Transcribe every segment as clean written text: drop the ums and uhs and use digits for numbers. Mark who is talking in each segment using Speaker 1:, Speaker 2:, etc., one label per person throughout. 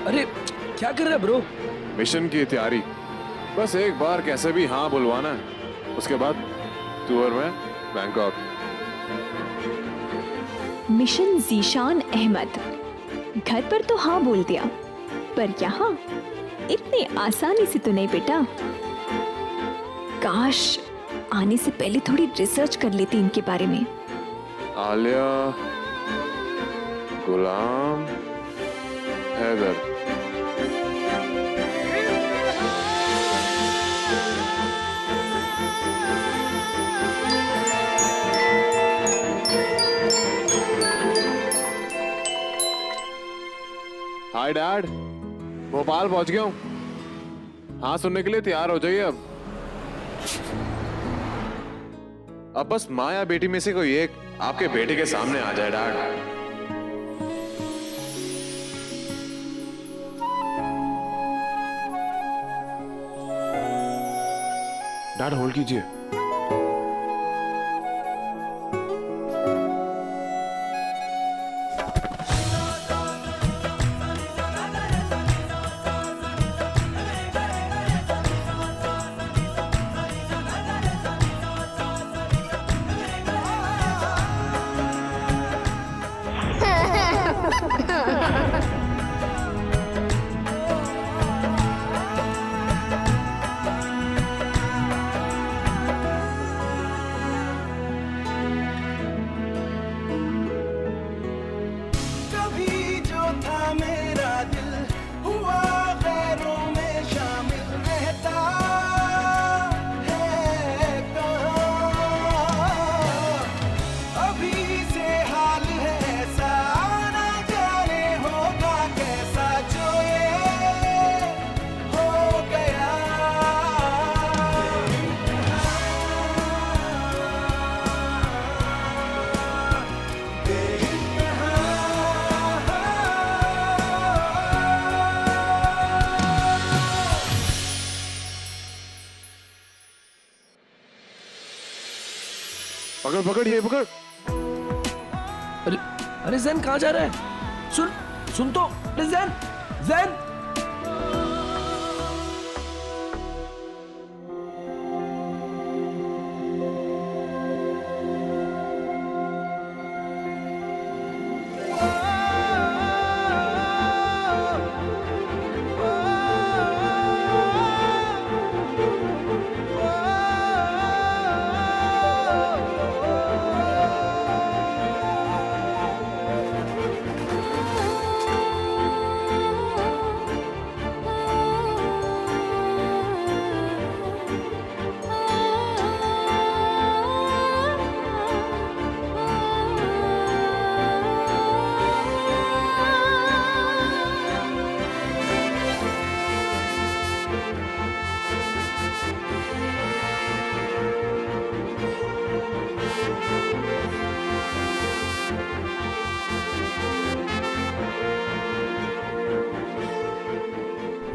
Speaker 1: अरे क्या कर रहा है ब्रो?
Speaker 2: मिशन की तैयारी, बस एक बार कैसे भी हाँ बुलवाना है, उसके बाद तू और मैं बैंकॉक।
Speaker 3: मिशन ज़ीशान अहमद। घर पर तो हाँ बोल दिया, पर यहाँ इतनी आसानी से तो नहीं बेटा। काश आने से पहले थोड़ी रिसर्च कर लेती इनके बारे में।
Speaker 2: आलिया, गुलाम, हैदर। हाय डैड, भोपाल पहुंच गया हूँ। हाँ सुनने के लिए तैयार हो जाइए अब बस माँ या बेटी में से कोई एक आपके बेटे के सामने आ जाए डैड। डैड होल्ड कीजिए। पकड़ पकड़, ये पकड़।
Speaker 1: अरे अरे जैन कहाँ जा रहा है? सुन सुन तो, अरे जैन जैन।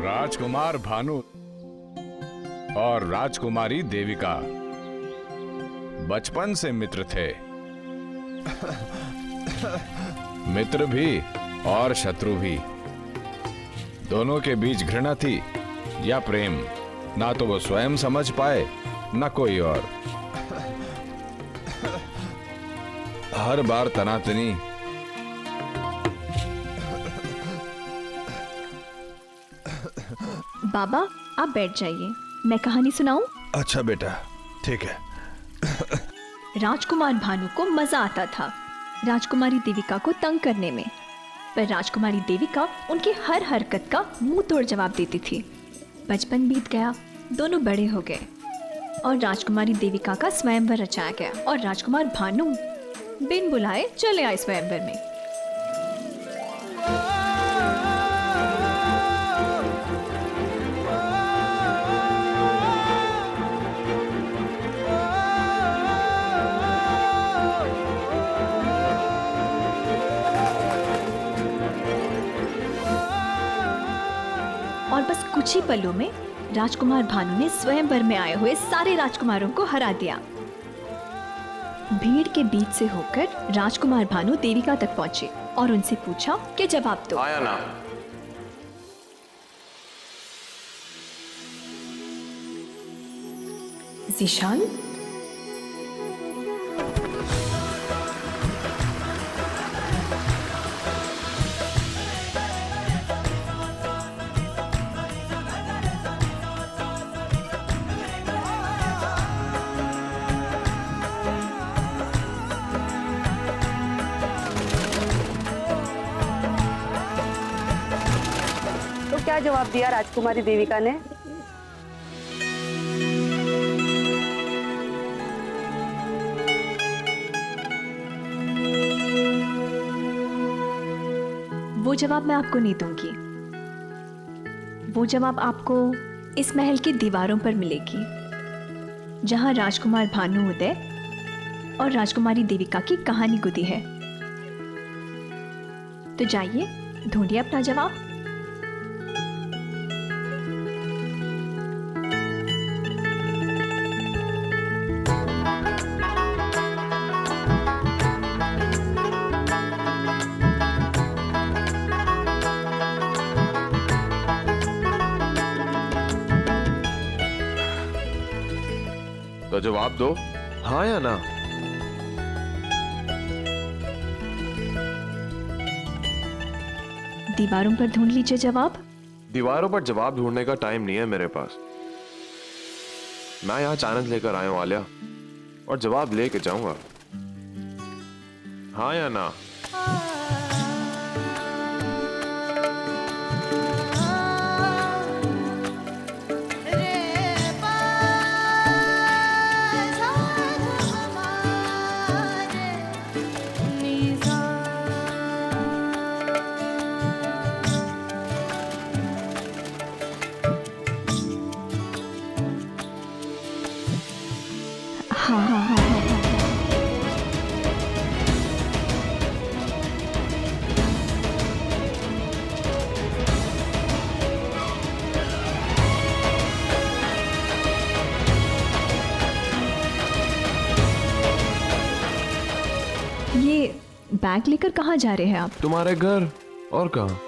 Speaker 4: राजकुमार भानु और राजकुमारी देविका बचपन से मित्र थे। मित्र भी और शत्रु भी, दोनों के बीच घृणा थी या प्रेम, ना तो वो स्वयं समझ पाए ना कोई और। हर बार तनातनी।
Speaker 3: बाबा आप बैठ जाइए, मैं कहानी सुनाऊं?
Speaker 4: अच्छा बेटा, ठीक है।
Speaker 3: राजकुमार भानु को मजा आता था राजकुमारी देविका को तंग करने में, पर राजकुमारी देविका उनकी हर हरकत का मुंह तोड़ जवाब देती थी। बचपन बीत गया, दोनों बड़े हो गए और राजकुमारी देविका का स्वयंवर रचाया गया और राजकुमार भानु बिन बुलाए चले आए स्वयंवर में। और बस कुछ ही पलों में राजकुमार भानु ने स्वयंवर में आए हुए सारे राजकुमारों को हरा दिया। भीड़ के बीच से होकर राजकुमार भानु देविका तक पहुंचे और उनसे पूछा कि जवाब दो।
Speaker 2: आया ना,
Speaker 5: जीशान,
Speaker 6: तो क्या जवाब दिया राजकुमारी देविका ने?
Speaker 3: वो जवाब मैं आपको नहीं दूंगी। वो जवाब आपको इस महल की दीवारों पर मिलेगी, जहां राजकुमार भानु उदय और राजकुमारी देविका की कहानी गुदी है। तो जाइए, ढूंढिए अपना जवाब।
Speaker 2: तो जवाब दो, हाँ या ना।
Speaker 3: दीवारों पर ढूंढ लीजिए जवाब।
Speaker 2: दीवारों पर जवाब ढूंढने का टाइम नहीं है मेरे पास। मैं यहाँ चैलेंज लेकर आया हूँ आलिया, और जवाब लेके जाऊंगा। हाँ या ना।
Speaker 3: हाँ हाँ हाँ हाँ हाँ। ये बैग लेकर कहाँ जा रहे हैं आप?
Speaker 2: तुम्हारे घर, और कहाँ।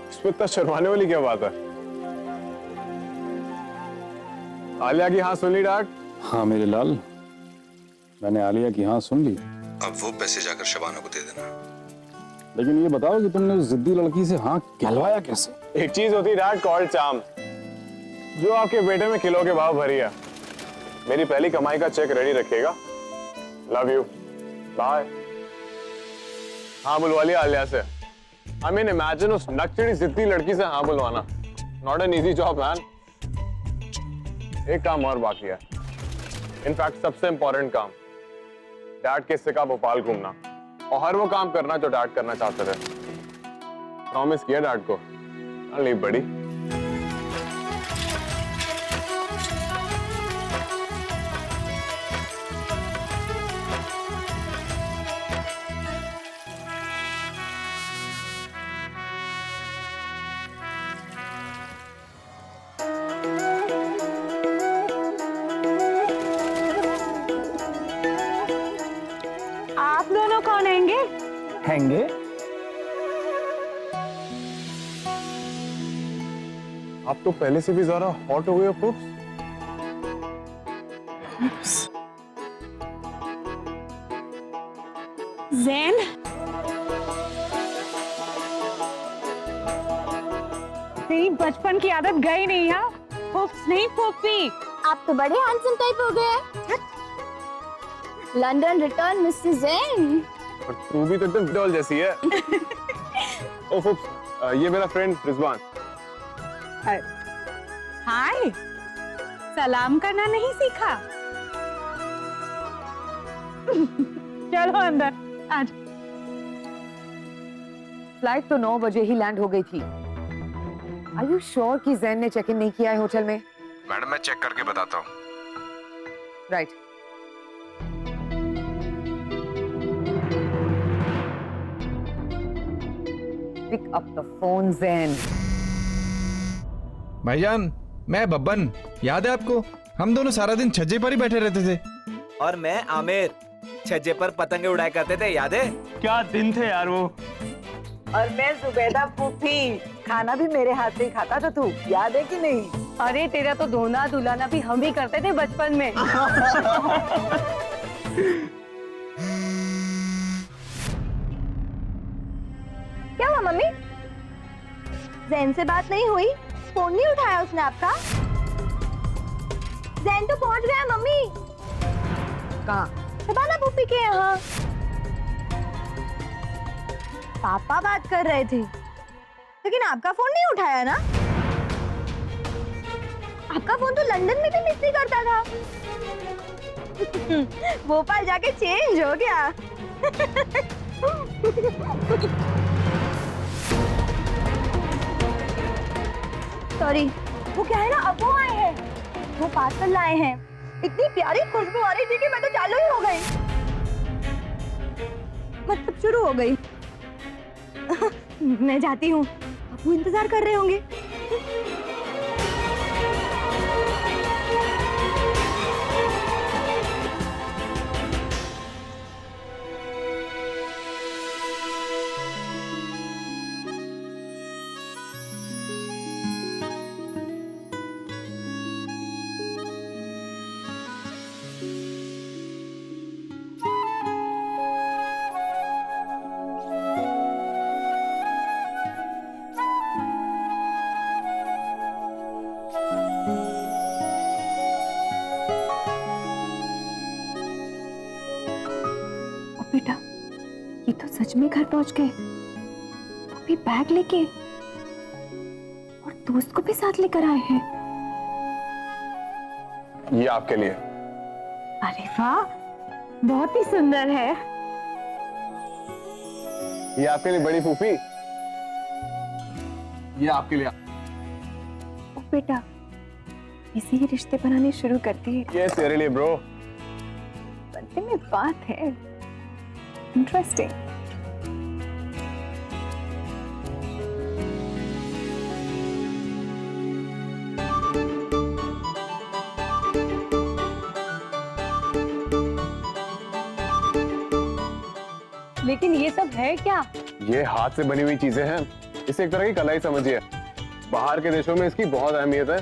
Speaker 2: इसमें इतना शर्माने वाली क्या बात है? आलिया की हाँ सुन ली डैड?
Speaker 7: हाँ मेरे लाल, मैंने आलिया की हाँ सुन ली।
Speaker 8: अब वो पैसे जाकर शबाना को दे देना।
Speaker 7: लेकिन ये बताओ कि तुमने उस जिद्दी लड़की से हाँ कहलवाया कैसे?
Speaker 2: एक चीज होती है डैड, कॉल्ड चाम, जो आपके बेटे में किलो के भाव भरी है। मेरी पहली कमाई का चेक रेडी रखिएगा। Love you, bye. हाँ बुलवा लिया आलिया से। I mean, imagine उस नकचड़ी जिद्दी लड़की से हाँ बुलवाना। Not an easy job, man. एक काम और बाकी है। इनफैक्ट सबसे इंपॉर्टेंट काम, डैड के हिस्से का भोपाल घूमना और हर वो काम करना जो डैड करना चाहते थे। प्रॉमिस किया डैड को। लीव बड़ी।
Speaker 6: आप दोनों कौन आएंगे?
Speaker 1: हैंगे?
Speaker 2: आप तो पहले से भी ज्यादा हॉट हो गए हो पुप्स।
Speaker 6: जैन, तेरी बचपन की आदत गई नहीं है? पुप्स नहीं पोपी।
Speaker 9: आप तो बड़े हैंडसम टाइप हो गए। London return mister Jain.
Speaker 2: और तू भी तो एकदम डॉल जैसी है। ओ पुप्स, ये मेरा फ्रेंड रिजवान।
Speaker 6: हाय, सलाम करना नहीं सीखा? चलो अंदर आज।
Speaker 10: फ्लाइट तो 9 बजे ही लैंड हो गई थी। आर यू श्योर कि जैन ने चेक इन नहीं किया है होटल में?
Speaker 8: मैडम मैं चेक करके बताता हूँ।
Speaker 10: Right. Pick up the phone, Zen.
Speaker 4: भाईजान, मैं बब्बन, याद है आपको? हम दोनों सारा दिन छज्जे पर ही बैठे रहते थे।
Speaker 5: और मैं आमिर, छज्जे पर पतंगे उड़ाया करते थे, याद है?
Speaker 1: क्या दिन थे यार वो।
Speaker 6: और मैं जुबैदा फूफी, खाना भी मेरे हाथ से ही खाता था, तू याद है कि नहीं? अरे तेरा तो धोना धुलाना भी हम ही करते थे बचपन में।
Speaker 9: क्या हुआ मम्मी? जैन से बात नहीं हुई? फोन नहीं उठाया उसने आपका? जैन तो पहुंच गया मम्मी।
Speaker 10: कहाँ?
Speaker 9: शबाना फूफी के यहाँ। पापा बात कर रहे थे, लेकिन आपका फोन नहीं उठाया ना? आपका फोन तो लंदन में भी मिस नहीं करता था। भोपाल जाके चेंज हो गया। सॉरी, वो क्या है ना, अब वो आए हैं, वो पार्सल लाए हैं। इतनी प्यारी खुशबू आ रही थी कि मैं तो चालू ही हो गई, मतलब शुरू हो गई। मैं जाती हूँ, वो इंतजार कर रहे होंगे।
Speaker 3: बेटा, ये तो सच में घर पहुंच गए। अभी बैग लेके और दोस्त को भी साथ लेकर आए हैं।
Speaker 2: ये आपके लिए।
Speaker 6: अरे वाह, बहुत ही सुंदर है।
Speaker 2: ये आपके लिए बड़ी फूफी। ये आपके लिए।
Speaker 3: ओ बेटा, इसे ही रिश्ते बनाने शुरू करती है।
Speaker 2: ये तेरे लिए ब्रो।
Speaker 3: बनते में बात है। इंटरेस्टिंग।
Speaker 6: लेकिन ये सब है क्या?
Speaker 2: ये हाथ से बनी हुई चीजें हैं। इसे एक तरह की कला ही समझिए। बाहर के देशों में इसकी बहुत अहमियत है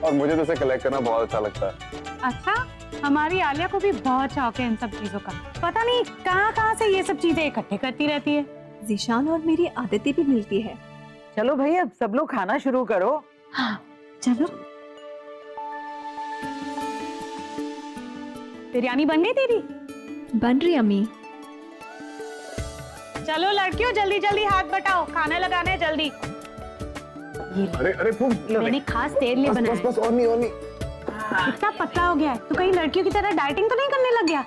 Speaker 2: और मुझे तो इसे कलेक्ट करना बहुत अच्छा लगता है।
Speaker 6: अच्छा, हमारी आलिया को भी बहुत शौक है इन सब चीजों का। पता नहीं कहाँ से ये सब चीजें इकट्ठे करती रहती है।
Speaker 3: जीशान और मेरी आदतें भी मिलती है।
Speaker 10: चलो भाई, अब सब लोग खाना शुरू करो।
Speaker 3: हाँ, चलो।
Speaker 6: बिरयानी बन गई तेरी?
Speaker 3: बन रही अम्मी।
Speaker 6: चलो लड़कियों, जल्दी जल्दी हाथ बटाओ, खाना लगाना है जल्दी।
Speaker 2: अरे अरे
Speaker 6: मैंने खास तेरे लिए बनाया।
Speaker 2: बस बस और नहीं और नहीं।
Speaker 6: इतना पतला हो गया है, तू कहीं लड़कियों की तरह डाइटिंग तो नहीं करने लग गया?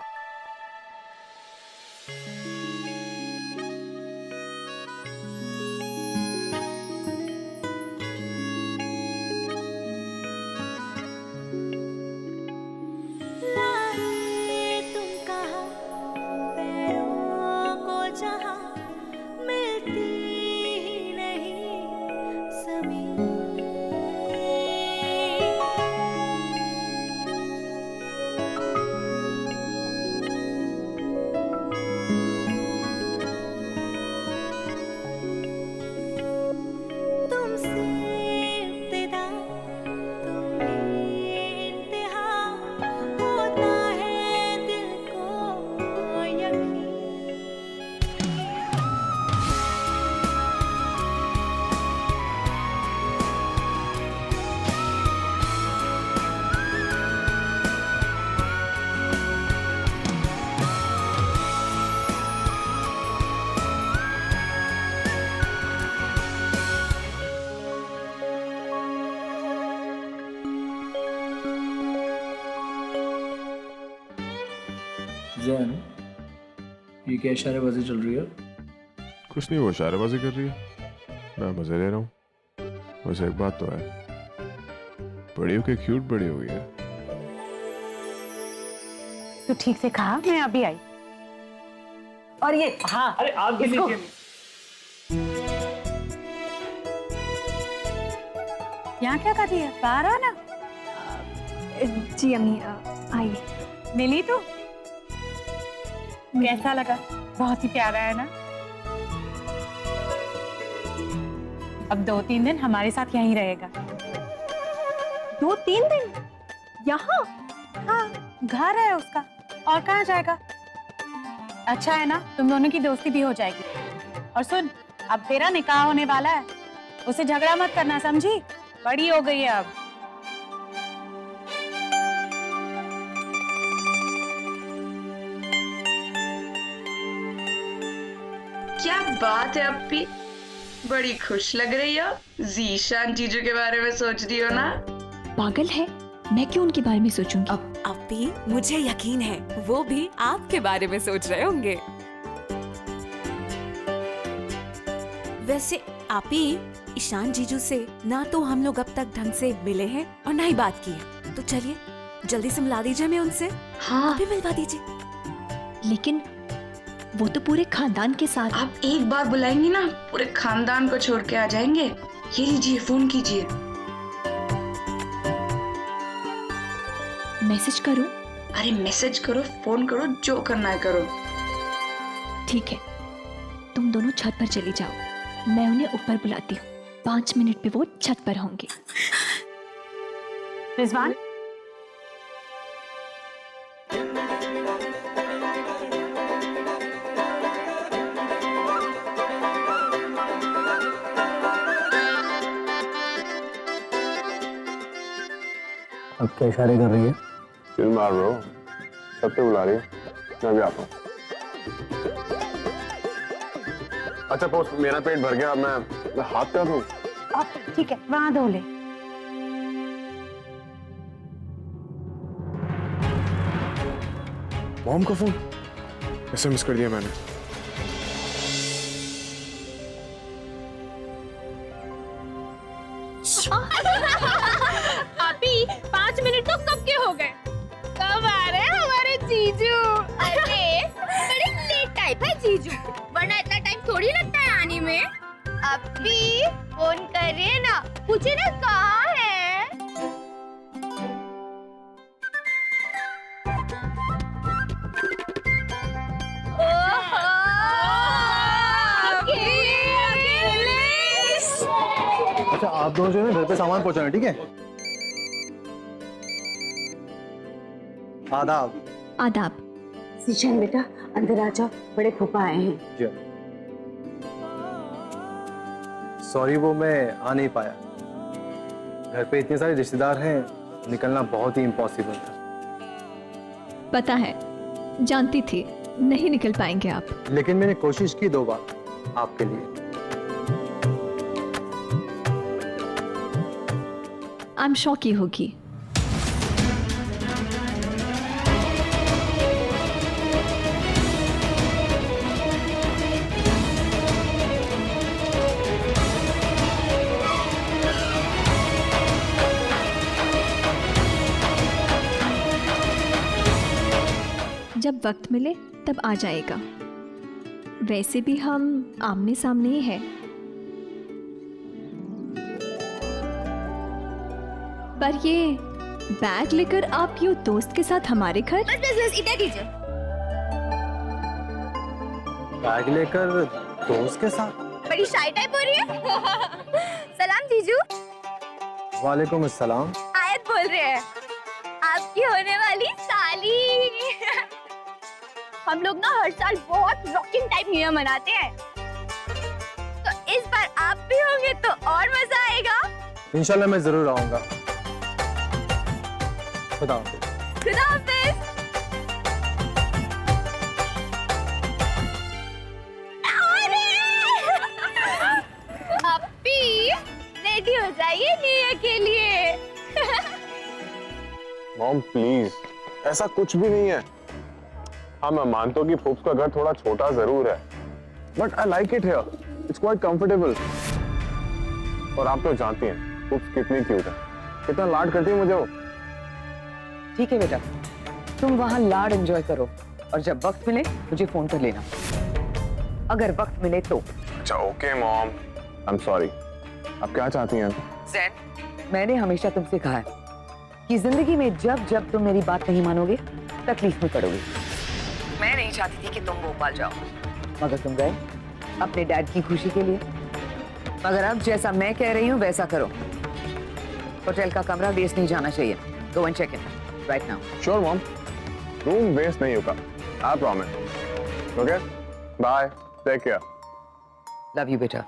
Speaker 1: जैन, ये क्या इशारेबाजी चल रही है?
Speaker 2: कुछ नहीं, वो इशारेबाजी कर रही है, मैं मजे ले रहा हूँ। वैसे एक बात तो है, बड़ी होके क्यूट बड़ी हो गई है।
Speaker 6: तू ठीक से कहा, मैं अभी आई। और ये हाँ,
Speaker 1: अरे आप भी
Speaker 6: इसको-
Speaker 1: लीजिए।
Speaker 6: यहाँ क्या कर रही है? बाहर आ ना।
Speaker 3: जी अम्मी, आइए।
Speaker 6: मिली तू? कैसा लगा? बहुत ही प्यारा है ना? अब 2-3 दिन हमारे साथ यहीं रहेगा।
Speaker 9: 2-3 दिन यहाँ?
Speaker 6: हाँ, घर है उसका, और कहाँ जाएगा? अच्छा है ना, तुम दोनों की दोस्ती भी हो जाएगी। और सुन, अब तेरा निकाह होने वाला है, उसे झगड़ा मत करना, समझी? बड़ी हो गई है अब।
Speaker 11: क्या बात है अप्पी, बड़ी खुश लग रही हो। जीशान जीजू के बारे में सोच रही हो ना?
Speaker 3: पागल है, मैं क्यों उनके बारे में सोचूंगी?
Speaker 12: अप्पी, मुझे यकीन है वो भी आपके बारे में सोच रहे होंगे। वैसे आपी, ईशान जीजू से ना तो हम लोग अब तक ढंग से मिले हैं और ना ही बात की है, तो चलिए जल्दी से मिला दीजिए हमें उनसे।
Speaker 3: हाँ,
Speaker 12: अभी मिलवा दीजिए।
Speaker 3: लेकिन वो तो पूरे खानदान के साथ।
Speaker 11: आप एक बार बुलाएंगी ना, पूरे खानदान को छोड़ के आ जाएंगे। ये लीजिए, फोन कीजिए।
Speaker 3: मैसेज करूं?
Speaker 11: अरे मैसेज करो, फोन करो, जो करना है करो।
Speaker 3: ठीक है, तुम दोनों छत पर चली जाओ, मैं उन्हें ऊपर बुलाती हूँ। 5 मिनट पे वो छत पर होंगे।
Speaker 6: रिजवान,
Speaker 1: अब क्या इशारे कर रही है?
Speaker 2: चिल मार ब्रो, सबसे बुला रही है, मैं भी आता हूँ। अच्छा पोस्ट, मेरा पेट भर गया, अब मैं हाथ कर दूँ?
Speaker 6: ठीक है, वहाँ धो ले।
Speaker 2: मॉम का फोन ऐसे मिस कर दिया मैंने।
Speaker 9: अभी 5 मिनट तो कब के हो गए? कब आ रहे हैं हमारे जीजू? अरे बड़े लेट टाइप है जीजू, वरना इतना टाइम थोड़ी लगता है आने में। अभी फोन करिए ना, पूछे ना कहाँ है।
Speaker 1: अच्छा, आप दोनों जो है घर पे सामान पहुंचाना, ठीक है? आदाब।
Speaker 3: आदाब।
Speaker 10: जीशान बेटा, अंदर आ जाओ, बड़े फूफा आए हैं।
Speaker 1: जी। सॉरी, वो मैं आ नहीं पाया। घर पे इतने सारे रिश्तेदार हैं, निकलना बहुत ही इम्पॉसिबल था।
Speaker 3: पता है, जानती थी नहीं निकल पाएंगे आप।
Speaker 1: लेकिन मैंने कोशिश की 2 बार आपके लिए।
Speaker 3: आई एम श्योर की होगी। जब वक्त मिले तब आ जाएगा। वैसे भी हम आमने सामने ही हैं। पर ये बैग लेकर आप यूं दोस्त के साथ हमारे घर?
Speaker 9: बस बस बस, इधर दीजिए।
Speaker 1: बैग लेकर दोस्त के साथ?
Speaker 9: बड़ी शाय टाइप हो रही है। सलाम जीजू।
Speaker 1: वालेकुम अस्सलाम।
Speaker 9: आयत बोल रहे हैं, आपकी होने वाली साली। हम लोग ना हर साल बहुत रॉकिंग टाइप न्यू ईयर मनाते हैं, तो इस बार आप भी होंगे तो और मजा आएगा।
Speaker 1: इंशाल्लाह मैं जरूर आऊंगा। खुदा हाफिज।
Speaker 9: खुदा हाफिज। अप्पी, रेडी हो जाइए न्यू ईयर के लिए।
Speaker 2: मॉम प्लीज, ऐसा कुछ भी नहीं है। हाँ, मैं मानता हूँ कि फूफ्स का घर थोड़ा छोटा जरूर है, but I like it here, it's quite comfortable. और आप तो जानती हैं फूफ्स कितनी क्यूट है, कितना लाड करती है मुझे वो।
Speaker 10: ठीक है बेटा, तुम वहाँ लाड एंजॉय करो, और जब वक्त मिले मुझे फोन कर लेना, अगर वक्त मिले तो।
Speaker 2: अच्छा okay mom, I am sorry. आप क्या चाहती हैं?
Speaker 10: ज़ैन, मैंने हमेशा तुमसे कहा है कि जिंदगी में जब जब तुम मेरी बात नहीं मानोगे तकलीफ में पड़ोगे। मैं नहीं चाहती थी कि तुम भोपाल जाओ, मगर तुम गए अपने डैड की खुशी के लिए। मगर अब जैसा मैं कह रही हूँ वैसा करो। होटल का कमरा वेस्ट नहीं जाना चाहिए। Go and check in right now.
Speaker 2: Sure mom, room waste नहीं होगा, I promise. Okay, bye, take care.
Speaker 10: Love you बेटा।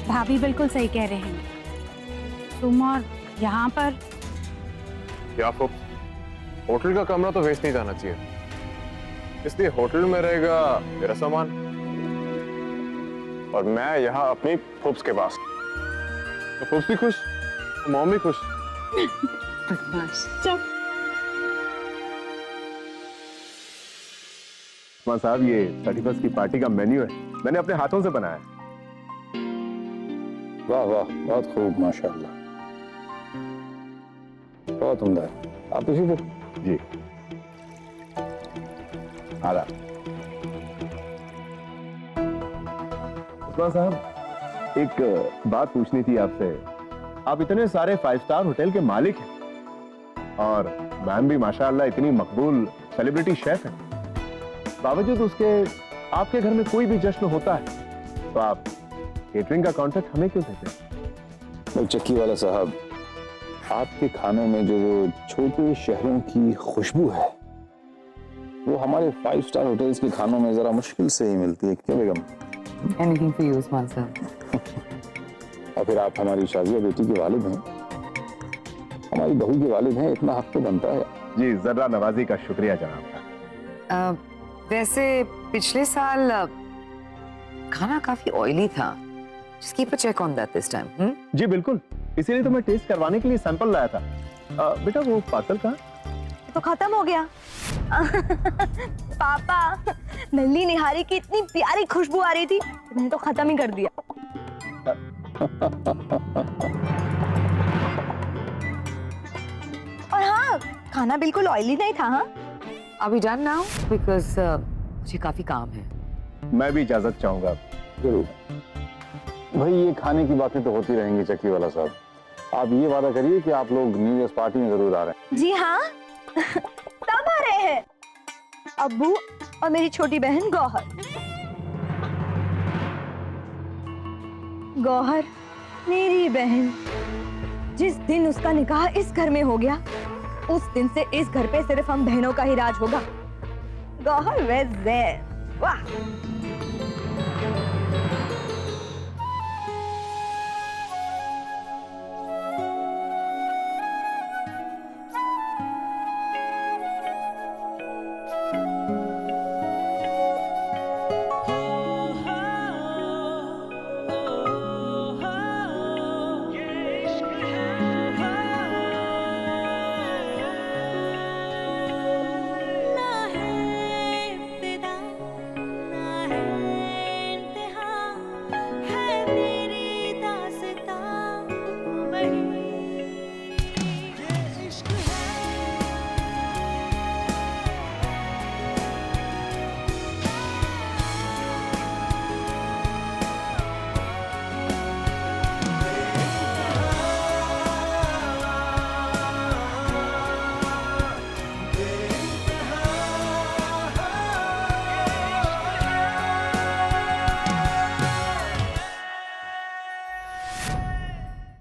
Speaker 6: भाभी बिल्कुल सही कह रहे हैं। तुम और यहाँ पर
Speaker 2: क्या फुप, होटल का कमरा तो वेस्ट नहीं जाना चाहिए, इसलिए होटल में रहेगा मेरा सामान और मैं यहाँ अपनी फुप्स के पास। तो फुप्स भी खुश, तो मॉम भी खुश।
Speaker 6: चल।
Speaker 2: उस्मान साहब, ये 31st की पार्टी का मेन्यू है, मैंने अपने हाथों से बनाया है।
Speaker 7: वाह वाह, बहुत खूब, माशाल्लाह, बहुत उम्दा है। आप तशरीफ रखो।
Speaker 2: जी।
Speaker 7: आला।
Speaker 2: उस्मान साहब, एक बात पूछनी थी आपसे। आप इतने सारे 5 स्टार होटल के मालिक हैं और मैम भी माशाल्लाह इतनी मकबूल सेलिब्रिटी शेफ है, बावजूद उसके आपके घर में कोई भी जश्न होता है तो आप केटरिंग का कॉन्ट्रैक्ट हमें क्यों देते हैं?
Speaker 7: चक्की वाला साहब, आपके खानों में जो वो छोटे शहरों की खुशबू है वो हमारे 5 स्टार होटल्स के खानों में जरा मुश्किल से ही मिलती है। क्या बेगम?
Speaker 10: एनीथिंग फॉर यू उस्मान साहब।
Speaker 7: और फिर आप हमारी शाजिया बेटी के वालिद हैं, हमारी बहू के वालिद हैं, इतना हक तो बनता है।
Speaker 2: जी, जर्रा नवाजी का शुक्रिया जनाब।
Speaker 10: वैसे पिछले साल खाना काफी ऑयली था। Just keep a check on that this time.
Speaker 2: जी बिल्कुल, इसीलिए तो मैं टेस्ट करवाने के लिए सैंपल लाया था। बेटा वो पार्सल कहाँ?
Speaker 9: तो खत्म हो गया। पापा, नल्ली निहारी की इतनी प्यारी खुशबू आ रही थी, मैंने तो खत्म ही कर दिया। और हाँ, खाना बिल्कुल ऑयली नहीं था। हाँ,
Speaker 10: अभी डन नाउ बिकॉज मुझे काफी काम है।
Speaker 2: मैं भी इजाजत चाहूंगा।
Speaker 7: जरूर भाई, ये खाने की बातें तो होती रहेंगी चक्की वाला साहब। आप ये वादा करिए कि आप लोग न्यू ईयर पार्टी में जरूर आ रहे हैं।
Speaker 9: जी हाँ, सब आ रहे हैं, अब्बू और मेरी छोटी बहन गौहर। गौहर मेरी बहन, जिस दिन उसका निकाह इस घर में हो गया उस दिन से इस घर पे सिर्फ हम बहनों का ही राज होगा। गौहर वैसे वाह।